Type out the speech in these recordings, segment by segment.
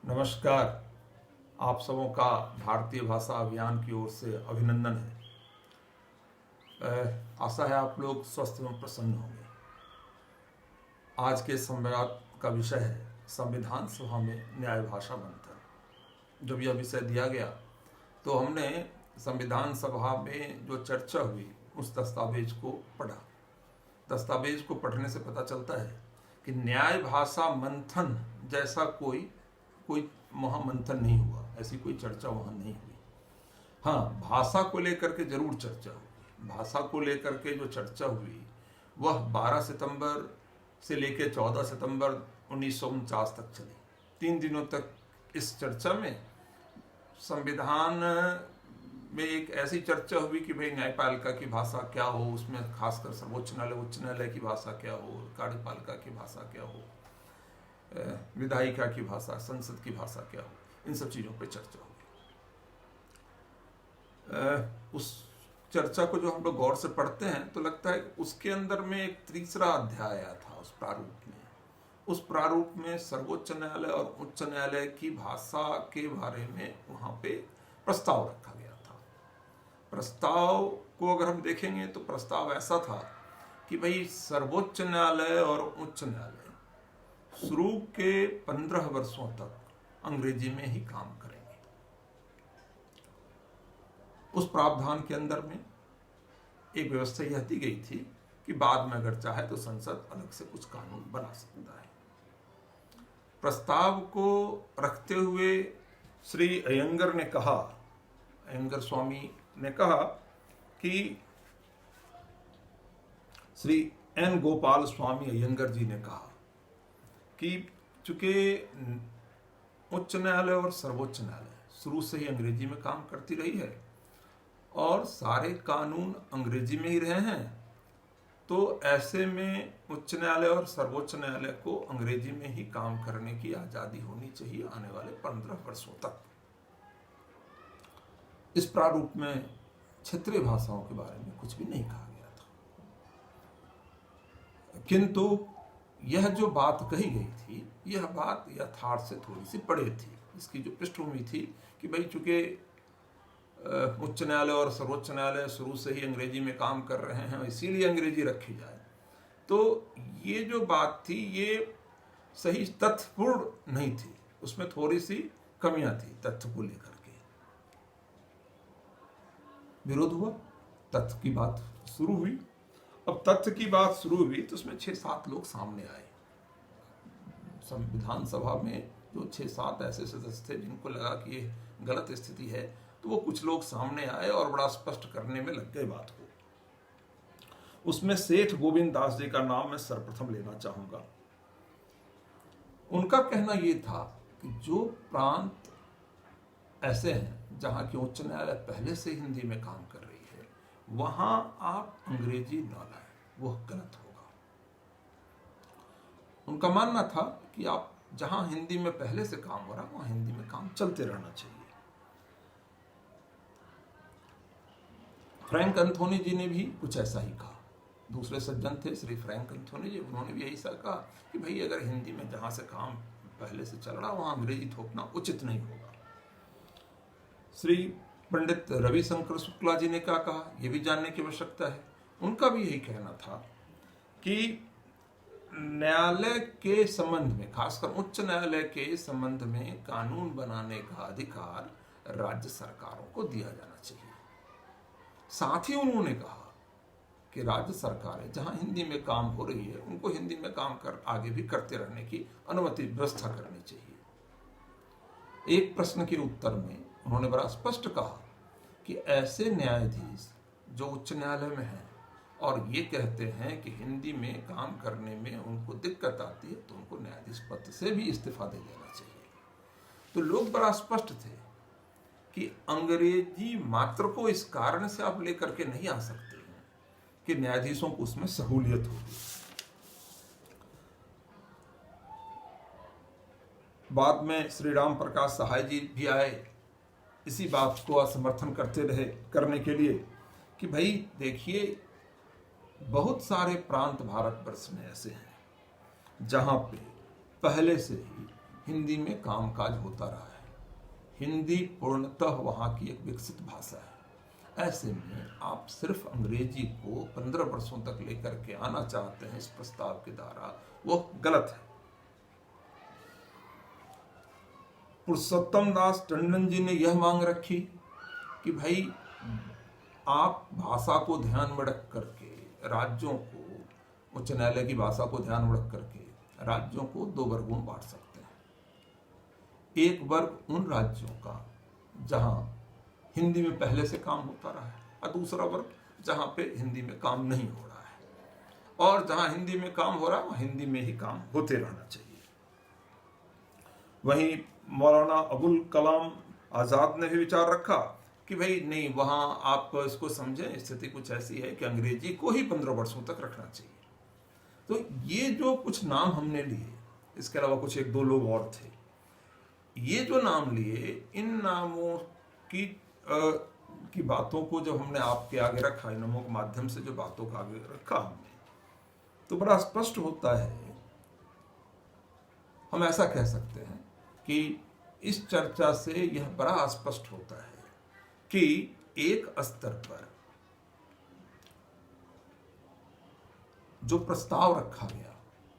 नमस्कार। आप सबों का भारतीय भाषा अभियान की ओर से अभिनंदन है। आशा है आप लोग स्वस्थ एवं प्रसन्न होंगे। आज के संवाद का विषय है संविधान सभा में न्याय भाषा मंथन। जब यह विषय दिया गया तो हमने संविधान सभा में जो चर्चा हुई उस दस्तावेज को पढ़ा। दस्तावेज को पढ़ने से पता चलता है कि न्याय भाषा मंथन जैसा कोई महामंथन नहीं हुआ, ऐसी कोई चर्चा वहां नहीं हुई। हाँ, भाषा को लेकर के जरूर चर्चा हुई। भाषा को लेकर के जो चर्चा हुई वह 12 सितंबर से लेकर 14 सितंबर 1949 तक चली। 3 दिनों तक इस चर्चा में संविधान में एक ऐसी चर्चा हुई कि भाई न्यायपालिका की भाषा क्या हो, उसमें खासकर सर्वोच्च न्यायालय उच्च न्यायालय की भाषा क्या हो, कार्यपालिका की भाषा क्या हो, विधायिका की भाषा, संसद की भाषा क्या हो, इन सब चीजों पे चर्चा होगी। उस चर्चा को जो हम लोग गौर से पढ़ते हैं तो लगता है उसके अंदर में एक तीसरा अध्याय आया था। उस प्रारूप में सर्वोच्च न्यायालय और उच्च न्यायालय की भाषा के बारे में वहां पे प्रस्ताव रखा गया था। प्रस्ताव को अगर हम देखेंगे तो प्रस्ताव ऐसा था कि भाई सर्वोच्च न्यायालय और उच्च न्यायालय शुरू के 15 वर्षों तक अंग्रेजी में ही काम करेंगे। उस प्रावधान के अंदर में एक व्यवस्था यह दी गई थी कि बाद में अगर चाहे तो संसद अलग से कुछ कानून बना सकता है। प्रस्ताव को रखते हुए श्री अयंगर ने कहा, अयंगर स्वामी ने कहा कि श्री एन गोपाल स्वामी अयंगर जी ने कहा कि चूंकि उच्च न्यायालय और सर्वोच्च न्यायालय शुरू से ही अंग्रेजी में काम करती रही है और सारे कानून अंग्रेजी में ही रहे हैं, तो ऐसे में उच्च न्यायालय और सर्वोच्च न्यायालय को अंग्रेजी में ही काम करने की आजादी होनी चाहिए आने वाले 15 वर्षों तक। इस प्रारूप में क्षेत्रीय भाषाओं के बारे में कुछ भी नहीं कहा गया था, किंतु यह जो बात कही गई थी यह बात यथार्थ से थोड़ी सी परे थी। इसकी जो पृष्ठभूमि थी कि भाई चूंकि उच्च न्यायालय और सर्वोच्च न्यायालय शुरू से ही अंग्रेजी में काम कर रहे हैं, इसीलिए अंग्रेजी रखी जाए। तो ये जो बात थी ये सही तथ्यपूर्ण नहीं थी, उसमें थोड़ी सी कमियां थी। तथ्य को लेकर के विरोध हुआ, तथ्य की बात शुरू हुई। अब तथ्य की बात शुरू हुई तो उसमें 6-7 लोग सामने आए। संविधान सभा में जो 6-7 ऐसे सदस्य थे जिनको लगा कि ये गलत स्थिति है, तो वो कुछ लोग सामने आए और बड़ा स्पष्ट करने में लग गए बात को। उसमें सेठ गोविंद दास जी का नाम मैं सर्वप्रथम लेना चाहूंगा। उनका कहना यह था कि जो प्रांत ऐसे हैं जहां की उच्च न्यायालय पहले से हिंदी में काम कर रही है, वहां आप अंग्रेजी न लाएं, वह गलत होगा। उनका मानना था कि आप जहां हिंदी में पहले से काम हो रहा वहां हिंदी में काम चलते रहना चाहिए। फ्रैंक एंथोनी जी ने भी कुछ ऐसा ही कहा। दूसरे सज्जन थे श्री फ्रैंक एंथोनी जी, उन्होंने भी यही सा कहा कि भाई अगर हिंदी में जहां से काम पहले से चल रहा वहां अंग्रेजी थोपना उचित नहीं होगा। श्री पंडित रविशंकर शुक्ला जी ने क्या कहा, यह भी जानने की आवश्यकता है। उनका भी यही कहना था कि न्यायालय के संबंध में, खासकर उच्च न्यायालय के संबंध में कानून बनाने का अधिकार राज्य सरकारों को दिया जाना चाहिए। साथ ही उन्होंने कहा कि राज्य सरकारें जहां हिंदी में काम हो रही है उनको हिंदी में काम कर आगे भी करते रहने की अनुमति व्यवस्था करनी चाहिए। एक प्रश्न के उत्तर में उन्होंने बड़ा स्पष्ट कहा कि ऐसे न्यायाधीश जो उच्च न्यायालय में हैं और ये कहते हैं कि हिंदी में काम करने में उनको दिक्कत आती है, तो उनको न्यायाधीश पद से भी इस्तीफा दे देना चाहिए। तो लोग बड़ा स्पष्ट थे कि अंग्रेजी मात्र को इस कारण से आप लेकर के नहीं आ सकते हैं कि न्यायाधीशों को उसमें सहूलियत होगी। बाद में श्री राम प्रकाश सहाय जी भी आए इसी बात को समर्थन करते रहे करने के लिए कि भाई देखिए, बहुत सारे प्रांत भारतवर्ष में ऐसे हैं जहां पे पहले से ही हिंदी में कामकाज होता रहा है। हिंदी पूर्णतः वहाँ की एक विकसित भाषा है। ऐसे में आप सिर्फ अंग्रेजी को 15 वर्षों तक लेकर के आना चाहते हैं इस प्रस्ताव के द्वारा, वो गलत है। पुरुषोत्तम दास टंडन जी ने यह मांग रखी कि भाई आप भाषा को ध्यान में रख करके राज्यों को, उच्च न्यायालय की भाषा को ध्यान में रख करके राज्यों को 2 वर्गों में बांट सकते हैं। एक वर्ग उन राज्यों का जहां हिंदी में पहले से काम होता रहा है, और दूसरा वर्ग जहां पे हिंदी में काम नहीं हो रहा है, और जहां हिंदी में काम हो रहा है वहां हिंदी में ही काम होते रहना चाहिए। वहीं मौलाना अबुल कलाम आजाद ने भी विचार रखा कि भाई नहीं, वहां आप इसको समझें, स्थिति कुछ ऐसी है कि अंग्रेजी को ही 15 वर्षों तक रखना चाहिए। तो ये जो कुछ नाम हमने लिए, इसके अलावा कुछ 1-2 लोग और थे, ये जो नाम लिए, इन नामों की बातों को जब हमने आपके आगे रखा, इन नामों के माध्यम से जो बातों को आगे रखा हमने, तो बड़ा स्पष्ट होता है, हम ऐसा कह सकते हैं कि इस चर्चा से यह बड़ा स्पष्ट होता है कि एक स्तर पर जो प्रस्ताव रखा गया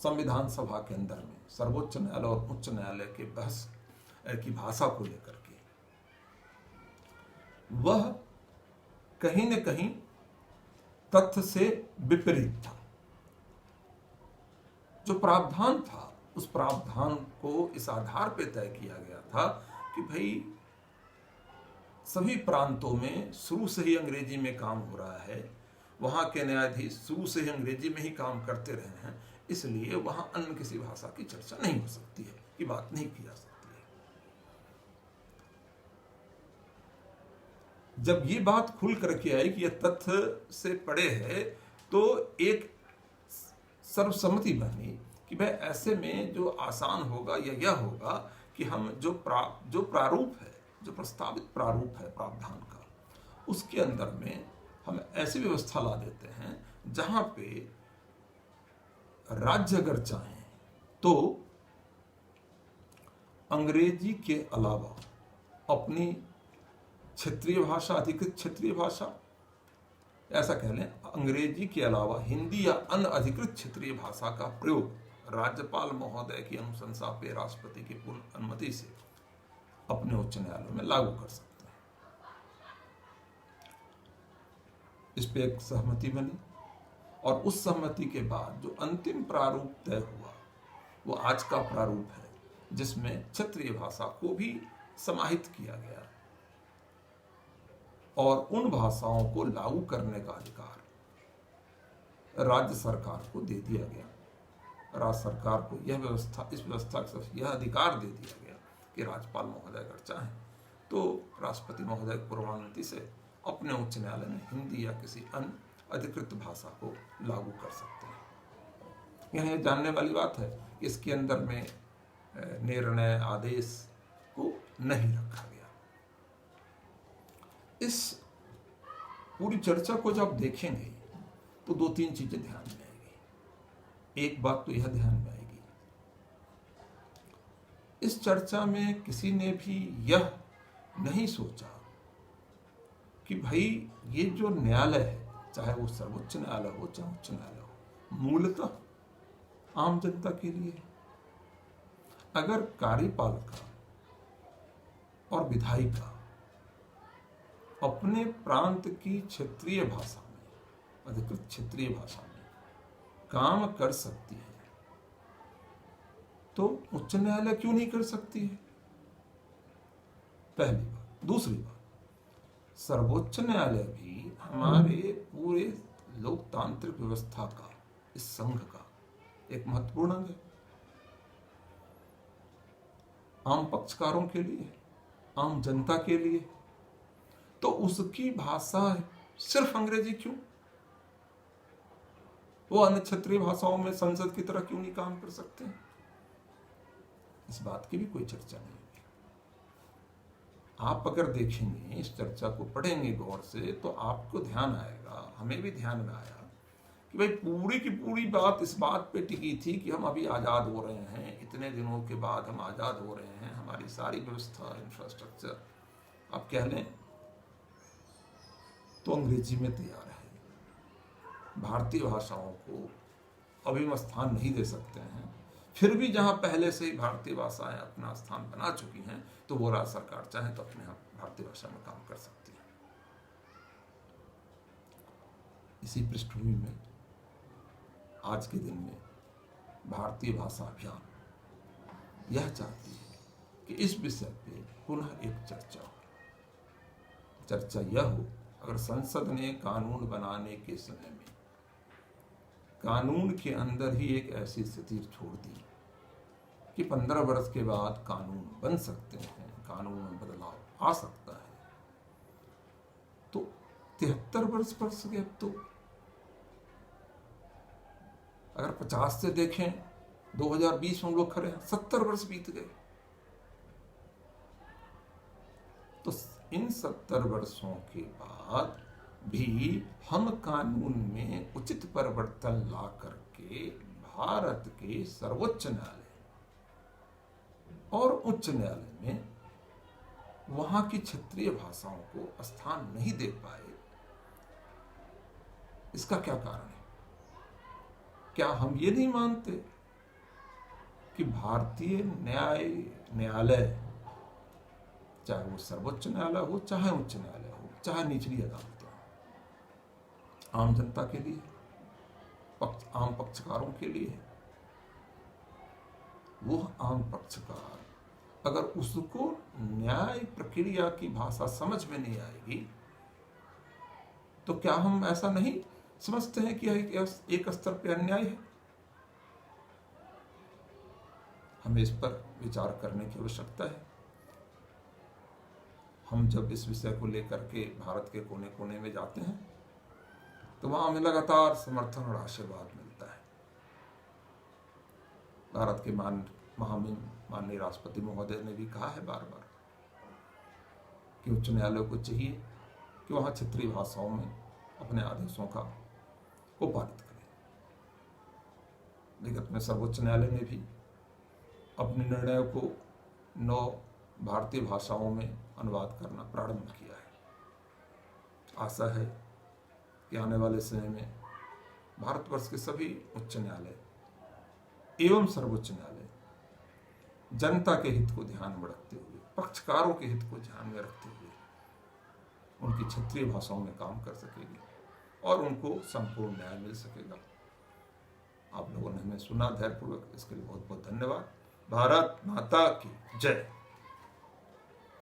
संविधान सभा के अंदर में सर्वोच्च न्यायालय और उच्च न्यायालय के बहस की भाषा को लेकर के, वह कहीं न कहीं तथ्य से विपरीत था। जो प्रावधान था, उस प्रावधान को इस आधार पर तय किया गया था कि भाई सभी प्रांतों में शुरू से ही अंग्रेजी में काम हो रहा है, वहां के न्यायाधीश शुरू से ही अंग्रेजी में ही काम करते रहे हैं, इसलिए वहां अन्य किसी भाषा की चर्चा नहीं हो सकती है, ये बात नहीं की जा सकती है। जब ये बात खुल करके आई कि यह तथ्य से पड़े है, तो एक सर्वसम्मति बनी कि भाई ऐसे में जो आसान होगा यह होगा कि हम जो प्रारूप है, जो प्रस्तावित प्रारूप है प्रावधान का, उसके अंदर में हम ऐसी व्यवस्था ला देते हैं जहां पे राज्य अगर चाहें तो अंग्रेजी के अलावा अपनी क्षेत्रीय भाषा, अधिकृत क्षेत्रीय भाषा, ऐसा कह लें, अंग्रेजी के अलावा हिंदी या अन्य अधिकृत क्षेत्रीय भाषा का प्रयोग राज्यपाल महोदय की अनुशंसा पे राष्ट्रपति की पूर्ण अनुमति से अपने उच्च न्यायालय में लागू कर सकते हैं। इस पे एक सहमति बनी, और उस सहमति के बाद जो अंतिम प्रारूप तय हुआ वो आज का प्रारूप है, जिसमें क्षेत्रीय भाषा को भी समाहित किया गया और उन भाषाओं को लागू करने का अधिकार राज्य सरकार को दे दिया गया। राज्य सरकार को इस व्यवस्था से यह अधिकार दे दिया गया कि राज्यपाल महोदय अगर चाहें तो राष्ट्रपति महोदय की पूर्वानुमति से अपने उच्च न्यायालय में हिंदी या किसी अन्य अधिकृत भाषा को लागू कर सकते हैं। यह जानने वाली बात है कि इसके अंदर में निर्णय आदेश को नहीं रखा गया। इस पूरी चर्चा को जब देखेंगे तो 2-3 चीजें ध्यान में आएगी। एक बात तो यह ध्यान में आएगी, इस चर्चा में किसी ने भी यह नहीं सोचा कि भाई ये जो न्यायालय है, चाहे वो सर्वोच्च न्यायालय हो चाहे उच्च न्यायालय हो, मूलतः आम जनता के लिए है। अगर कार्यपालिका और विधायिका अपने प्रांत की क्षेत्रीय भाषा में, अधिकृत क्षेत्रीय भाषा में काम कर सकती है, तो उच्च न्यायालय क्यों नहीं कर सकती है? पहली बात। दूसरी बात, सर्वोच्च न्यायालय भी हमारे पूरे लोकतांत्रिक व्यवस्था का, इस संघ का एक महत्वपूर्ण अंग है। आम पक्षकारों के लिए, आम जनता के लिए, तो उसकी भाषा सिर्फ अंग्रेजी क्यों? वो अन्य क्षेत्रीय भाषाओं में संसद की तरह क्यों नहीं काम कर सकते हैं? इस बात की भी कोई चर्चा नहीं होगी। आप अगर देखेंगे, इस चर्चा को पढ़ेंगे गौर से, तो आपको ध्यान आएगा, हमें भी ध्यान में आया कि भाई पूरी की पूरी बात इस बात पे टिकी थी कि हम अभी आज़ाद हो रहे हैं, इतने दिनों के बाद हम आज़ाद हो रहे हैं, हमारी सारी व्यवस्था इंफ्रास्ट्रक्चर आप कह लें तो अंग्रेजी में तैयार है। भारतीय भाषाओं को अभी हम स्थान नहीं दे सकते हैं, फिर भी जहां पहले से ही भारतीय भाषाएं अपना स्थान बना चुकी हैं तो वो राज्य सरकार चाहे तो अपने यहाँ भारतीय भाषा में काम कर सकती है। इसी पृष्ठभूमि में आज के दिन में भारतीय भाषा अभियान यह चाहती है कि इस विषय पे पुनः एक चर्चा हो। चर्चा यह हो, अगर संसद ने कानून बनाने के समय में कानून के अंदर ही एक ऐसी स्थिति छोड़ दी कि 15 वर्ष के बाद कानून बन सकते हैं, कानून में बदलाव आ सकता है, तो 73 वर्ष पड़ सके। अब तो अगर 50 से देखें 2020 में हम लोग खड़े हैं, 70 वर्ष बीत गए। तो इन 70 वर्षों के बाद भी हम कानून में उचित परिवर्तन ला करके भारत के सर्वोच्च न्यायालय और उच्च न्यायालय में वहां की क्षेत्रीय भाषाओं को स्थान नहीं दे पाए, इसका क्या कारण है? क्या हम ये नहीं मानते कि भारतीय न्यायालय, चाहे वो सर्वोच्च न्यायालय हो, चाहे उच्च न्यायालय हो, चाहे निचली अदालतें हो, आम जनता के लिए, आम पक्षकारों के लिए, वो आम पक्षकार अगर उसको न्याय प्रक्रिया की भाषा समझ में नहीं आएगी तो क्या हम ऐसा नहीं समझते हैं कि एक स्तर पर अन्याय है? हमें इस पर विचार करने की आवश्यकता है। हम जब इस विषय को लेकर के भारत के कोने कोने में जाते हैं तो वहां हमें लगातार समर्थन और आशीर्वाद मिलता है। भारत के माननीय राष्ट्रपति महोदय ने भी कहा है बार बार कि उच्च न्यायालय को चाहिए कि वहां क्षेत्रीय भाषाओं में अपने आदेशों को पारित करें। लेकिन अपने सर्वोच्च न्यायालय ने भी अपने निर्णय को 9 भारतीय भाषाओं में अनुवाद करना प्रारंभ किया है। आशा है कि आने वाले समय में भारतवर्ष के सभी उच्च न्यायालय एवं सर्वोच्च न्यायालय जनता के हित को ध्यान में रखते हुए, पक्षकारों के हित को ध्यान में रखते हुए उनकी क्षेत्रीय भाषाओं में काम कर सकेगी और उनको संपूर्ण न्याय मिल सकेगा। आप लोगों ने हमें सुना धैर्यपूर्वक, इसके लिए बहुत बहुत धन्यवाद। भारत माता की जय।